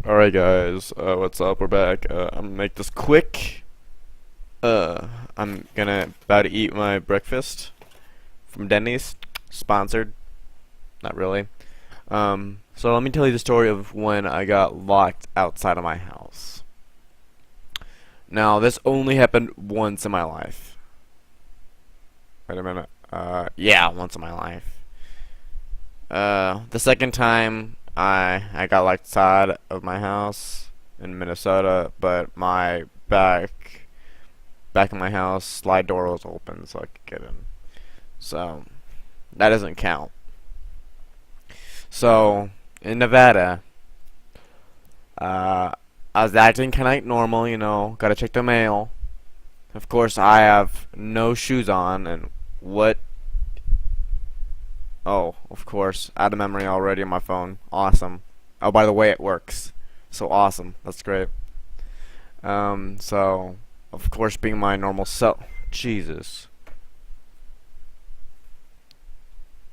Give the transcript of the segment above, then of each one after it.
Alright guys, what's up? We're back. I'm gonna make this quick. I'm gonna about to eat my breakfast from Denny's. Sponsored. Not really. So let me tell you the story of when I got locked outside of my house. Now, this only happened once in my life. Wait a minute. Yeah, once in my life. The second time I got locked outside of my house in Minnesota, but my back of my house slide door was open so I could get in. So that doesn't count. So in Nevada, I was acting kind of like normal, gotta check the mail. Of course, I have no shoes on, and what? Oh, of course, out of memory already on my phone. Awesome. Oh, by the way, it works. So awesome. That's great. So, of course, being my normal self. Jesus.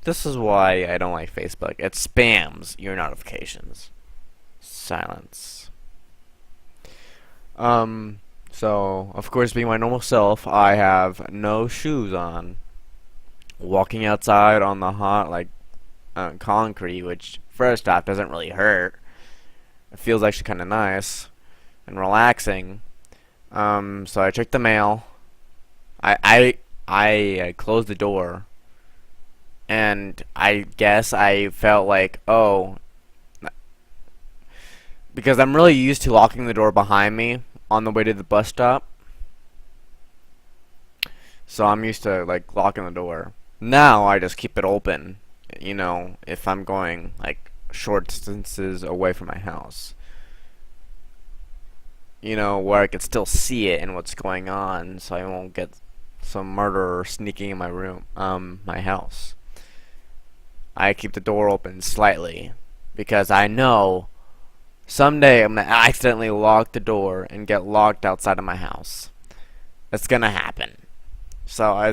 This is why I don't like Facebook. It spams your notifications. Silence. So, of course, being my normal self, I have no shoes on. Walking outside on the hot, concrete, which first off doesn't really hurt. It feels actually kind of nice and relaxing. So I checked the mail. I closed the door, and I guess I felt like, oh, because I'm really used to locking the door behind me on the way to the bus stop. So I'm used to locking the door. Now I just keep it open, if I'm going short distances away from my house. Where I can still see it and what's going on, so I won't get some murderer sneaking in my room, my house. I keep the door open slightly because I know someday I'm gonna accidentally lock the door and get locked outside of my house. That's gonna happen. So I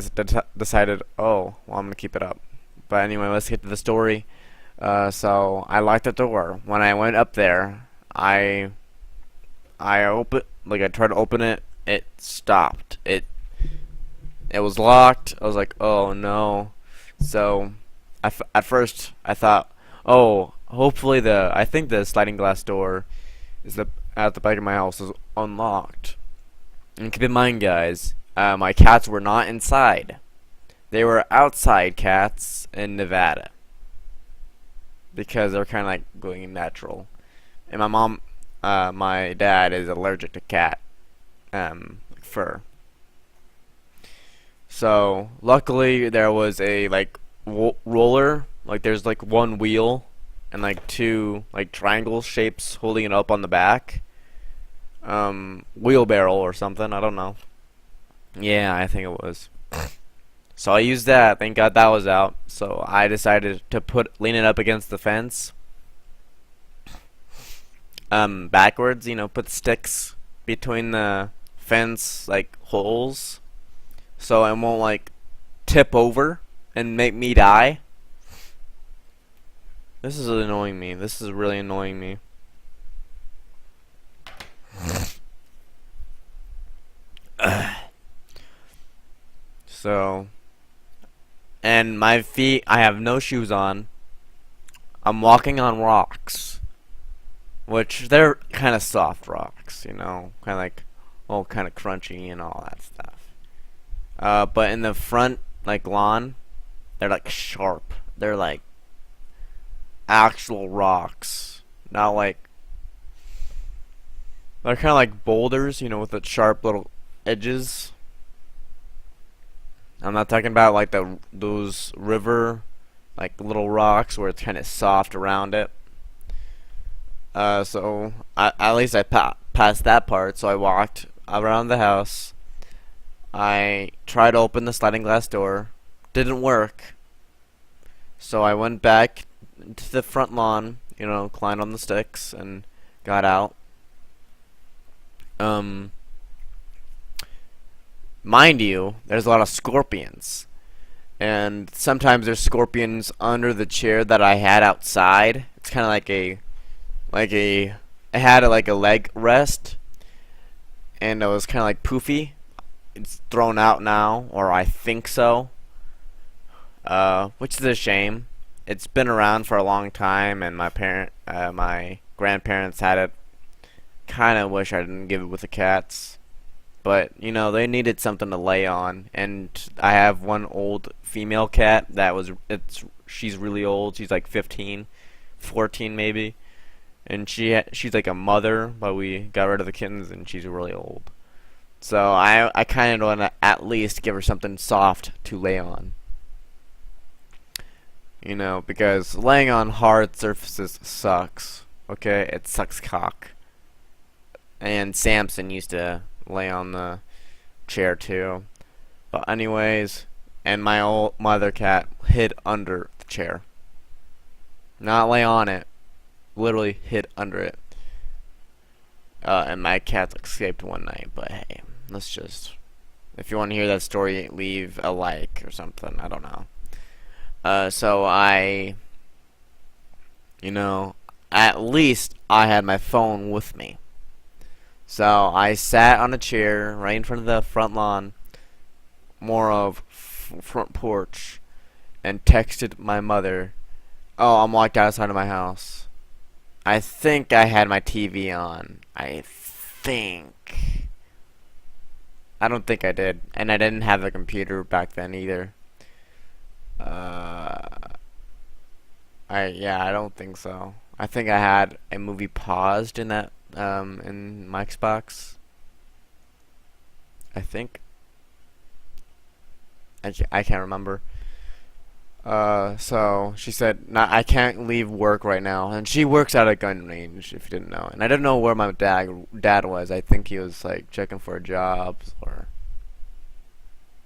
decided, oh, well, I'm gonna keep it up. But anyway, let's get to the story. So I locked the door. When I went up there, I tried to open it. It stopped. It was locked. I was like, oh no. So at first I thought, oh, hopefully I think the sliding glass door is at the back of my house is unlocked. And keep in mind, guys. My cats were not inside. They were outside cats in Nevada. Because they're kind of going natural. And my dad is allergic to cat fur. So, luckily there was a roller. There's one wheel and two triangle shapes holding it up on the back. Wheelbarrow or something, I don't know. Yeah, I think it was. So I used that. Thank God that was out. So I decided to lean it up against the fence. Backwards, put sticks between the fence holes, so it won't tip over and make me die. This is annoying me. This is really annoying me. So, and my feet, I have no shoes on. I'm walking on rocks, which they're kind of soft rocks, kind of kind of crunchy and all that stuff. But in the front, lawn, they're sharp. They're actual rocks, not they're kind of like boulders, with the sharp little edges. I'm not talking about those river little rocks where it's kind of soft around it. So at least I passed that part. So I walked around the house. I tried to open the sliding glass door. Didn't work. So I went back to the front lawn. Climbed on the sticks and got out. Mind you, there's a lot of scorpions. And sometimes there's scorpions under the chair that I had outside. It's kind of like a it had like a leg rest, and it was kind of like poofy. It's thrown out now, or I think so. Which is a shame. It's been around for a long time, and my grandparents had it. Kind of wish I didn't give it with the cats, but you know they needed something to lay on, and I have one old female cat that was she's really old. She's like 15, 14 maybe, and she's like a mother, but we got rid of the kittens, and she's really old. So I kind of want to at least give her something soft to lay on. You know, because laying on hard surfaces sucks. Okay, it sucks cock. And Samson used to lay on the chair too. But anyways, and my old mother cat hid under the chair. Not lay on it. Literally hid under it. And my cat escaped one night, but hey, let's just, if you want to hear that story, leave a like or something. I don't know. So you know, at least I had my phone with me. So I sat on a chair right in front of the front lawn, more of front porch, and texted my mother, "Oh, I'm locked outside of my house." I think I had my TV on. I think. I don't think I did, and I didn't have a computer back then either. Uh, I don't think so. I think I had a movie paused in that in my Xbox. I think. I can't remember. So she said, "Nah, I can't leave work right now," and she works at a gun range, if you didn't know. And I didn't know where my dad was. I think he was like checking for jobs, or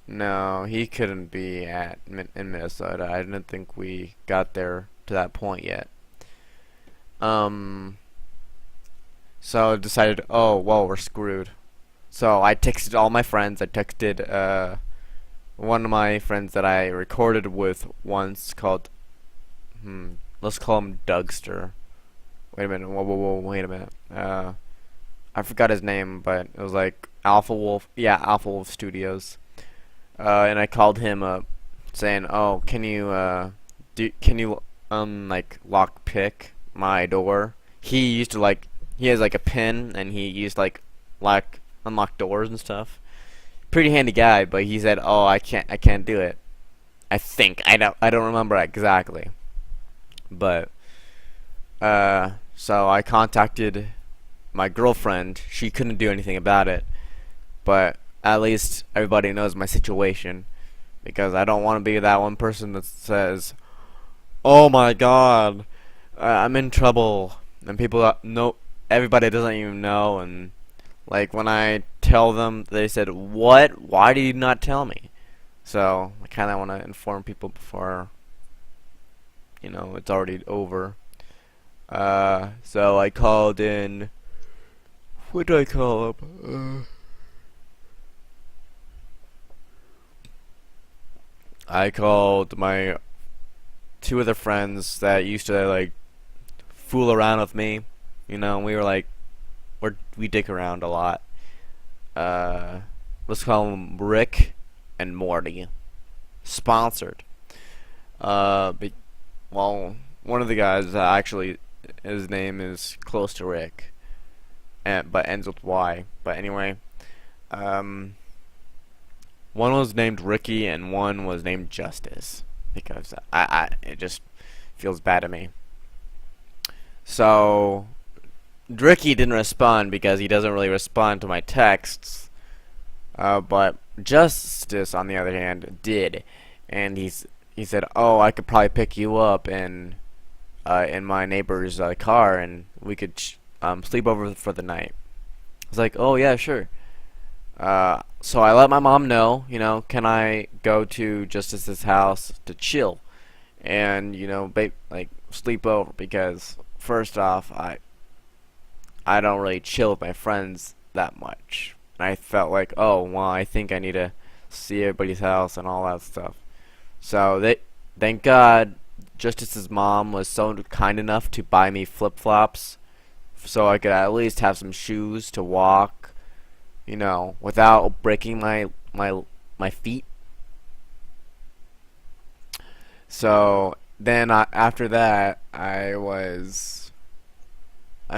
no, he couldn't be in Minnesota. I didn't think we got there to that point yet. Um, so I decided, oh, well, we're screwed. So I texted all my friends. I texted one of my friends that I recorded with once called, let's call him Dougster. Wait a minute. Whoa, wait a minute. I forgot his name, but it was like Alpha Wolf. Yeah, Alpha Wolf Studios. And I called him up, saying, "Oh, can you like lock pick my door?" He used to like he has like a pin, and he used like unlock doors and stuff. Pretty handy guy, but he said, "Oh, I can't do it." I think I don't remember exactly, but so I contacted my girlfriend. She couldn't do anything about it, but at least everybody knows my situation, because I don't want to be that one person that says, "Oh my God, I'm in trouble," and people know, everybody doesn't even know, and like when I tell them, they said, "What? Why did you not tell me?" So I kind of want to inform people before, you know, it's already over. So I called in. What do I call up? I called my two other friends that used to like fool around with me. You know, we were like, we dick around a lot. Let's call them Rick and Morty. Sponsored. Well, one of the guys actually, his name is close to Rick, but ends with Y. But anyway, one was named Ricky and one was named Justice, because it just feels bad to me. So Ricky didn't respond because he doesn't really respond to my texts. But Justice, on the other hand, did, and he said, "Oh, I could probably pick you up in my neighbor's car, and we could sleep over for the night." I was like, "Oh yeah, sure." So I let my mom know, you know, can I go to Justice's house to chill, and you know, like sleep over, because first off, I don't really chill with my friends that much. And I felt like, oh, well, I think I need to see everybody's house and all that stuff. So thank God, Justice's mom was so kind enough to buy me flip-flops so I could at least have some shoes to walk, without breaking my feet. So then after that, I'm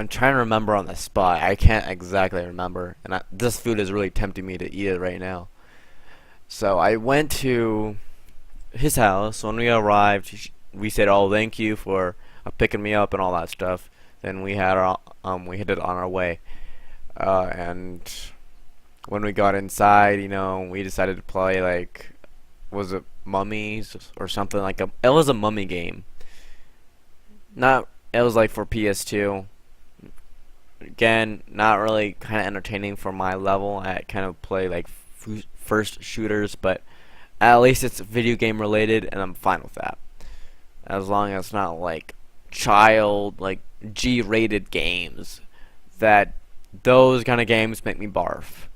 trying to remember on the spot. I can't exactly remember, and this food is really tempting me to eat it right now. So I went to his house. When we arrived, we said, "Oh, thank you for picking me up and all that stuff." Then we headed on our way, and when we got inside, we decided to play, like, was it Mummies or something, like it was a mummy game. Not It was like for PS2. Again, not really kind of entertaining for my level. I kind of play like first shooters, but at least it's video game related, and I'm fine with that. As long as it's not like child, like G-rated games. That those kind of games make me barf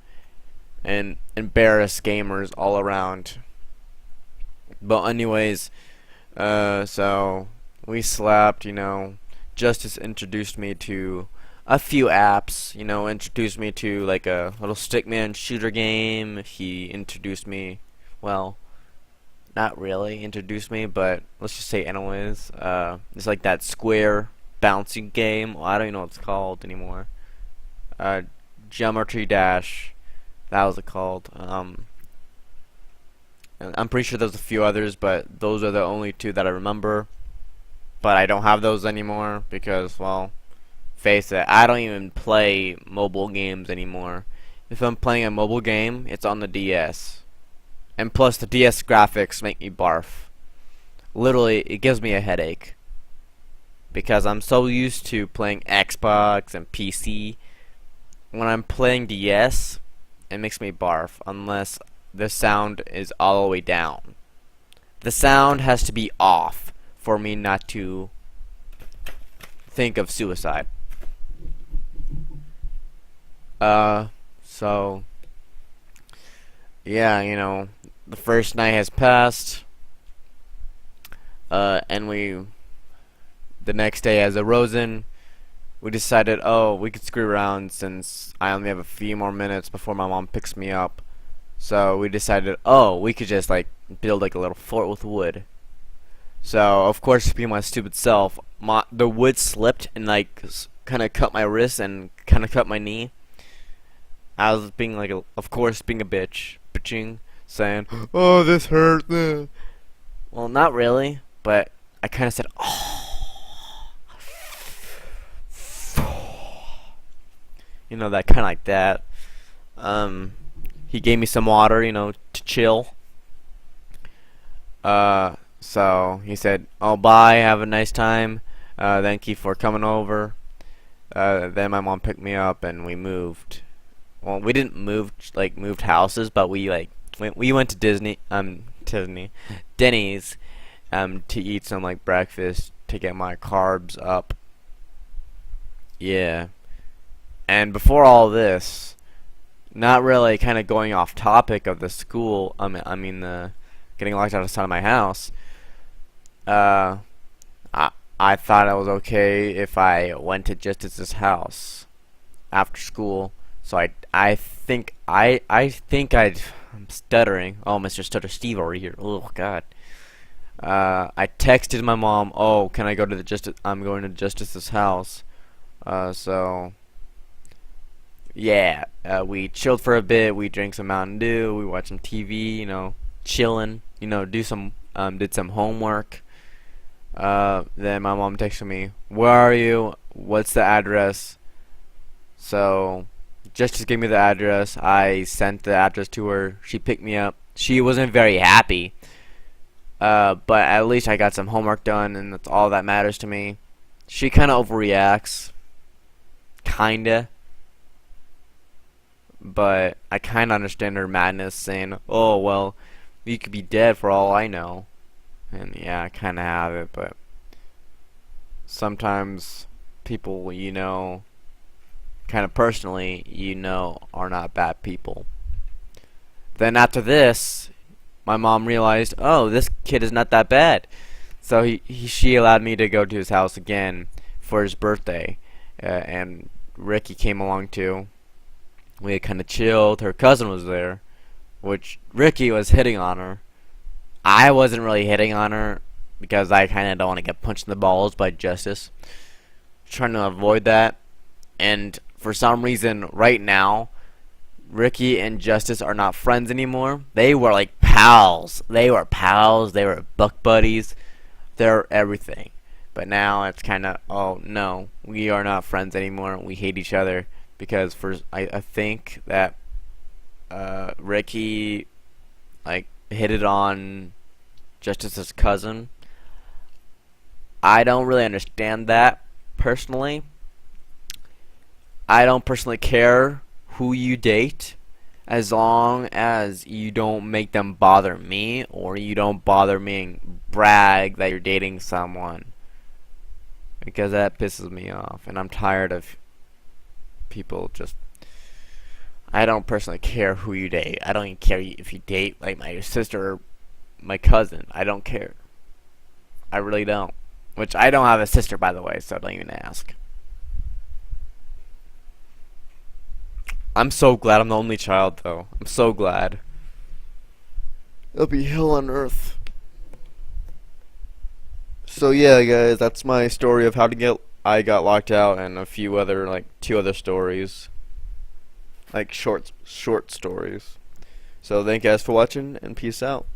and embarrass gamers all around. But anyways, so we slept. Justice introduced me to a few apps, introduced me to like a little stickman shooter game. He introduced me, well, not really introduced me, but let's just say anyways. It's like that square bouncy game. Well, I don't even know what it's called anymore. Geometry Dash, that was it called. And I'm pretty sure there's a few others, but those are the only two that I remember. But I don't have those anymore because, well, face it, I don't even play mobile games anymore. If I'm playing a mobile game, it's on the DS. And plus, the DS graphics make me barf. Literally, it gives me a headache. Because I'm so used to playing Xbox and PC. When I'm playing DS, it makes me barf unless the sound is all the way down. The sound has to be off for me not to think of suicide. So yeah, the first night has passed, and the next day has arisen. We decided, oh, we could screw around since I only have a few more minutes before my mom picks me up. So we decided, oh, we could just like build like a little fort with wood. So of course, to be my stupid self, the wood slipped and like kind of cut my wrist and kind of cut my knee. I was being like, of course, being a bitching, saying, "Oh, this hurt." Well, not really, but I kind of said, "Oh." That kind of like that. He gave me some water, to chill. So he said, "Oh, bye, have a nice time. Thank you for coming over." Then my mom picked me up and we moved. Well, we didn't moved houses, but we went to Denny's, to eat some like breakfast to get my carbs up. Yeah. And before all this, not really kind of going off topic of the school, the getting locked outside of my house, I thought it was okay if I went to Justice's house after school. So I'm stuttering. Oh, Mr. Stutter Steve over here. Oh God. I texted my mom, "Oh, can I go to I'm going to Justice's house." So yeah, we chilled for a bit. We drank some Mountain Dew. We watched some TV. Chilling. Did some homework. Then my mom texted me, "Where are you? What's the address?" So Justice gave me the address. I sent the address to her. She picked me up. She wasn't very happy. But at least I got some homework done, and that's all that matters to me. She kind of overreacts. Kinda. But I kind of understand her madness, saying, "Oh, well, you could be dead for all I know." And yeah, I kind of have it, but sometimes people, kind of personally, are not bad people. Then after this, my mom realized, oh, this kid is not that bad. So she allowed me to go to his house again for his birthday. and Ricky came along too. We kind of chilled. Her cousin was there, which Ricky was hitting on her. I wasn't really hitting on her because I kind of don't want to get punched in the balls by Justice. Trying to avoid that, and for some reason, right now, Ricky and Justice are not friends anymore. They were like pals. They were pals. They were buck buddies. They're everything. But now it's kind of, oh no, we are not friends anymore. We hate each other because I think that Ricky like hit it on Justice's cousin. I don't really understand that personally. I don't personally care who you date as long as you don't make them bother me or you don't bother me and brag that you're dating someone, because that pisses me off and I'm tired of people just. I don't personally care who you date. I don't even care if you date like my sister or my cousin. I don't care. I really don't. Which I don't have a sister, by the way, so don't even ask. I'm so glad I'm the only child, though. I'm so glad. It'll be hell on earth. So yeah, guys, that's my story of how to get I got locked out, and a few other like 2 other stories, like short stories. So thank you guys for watching, and peace out.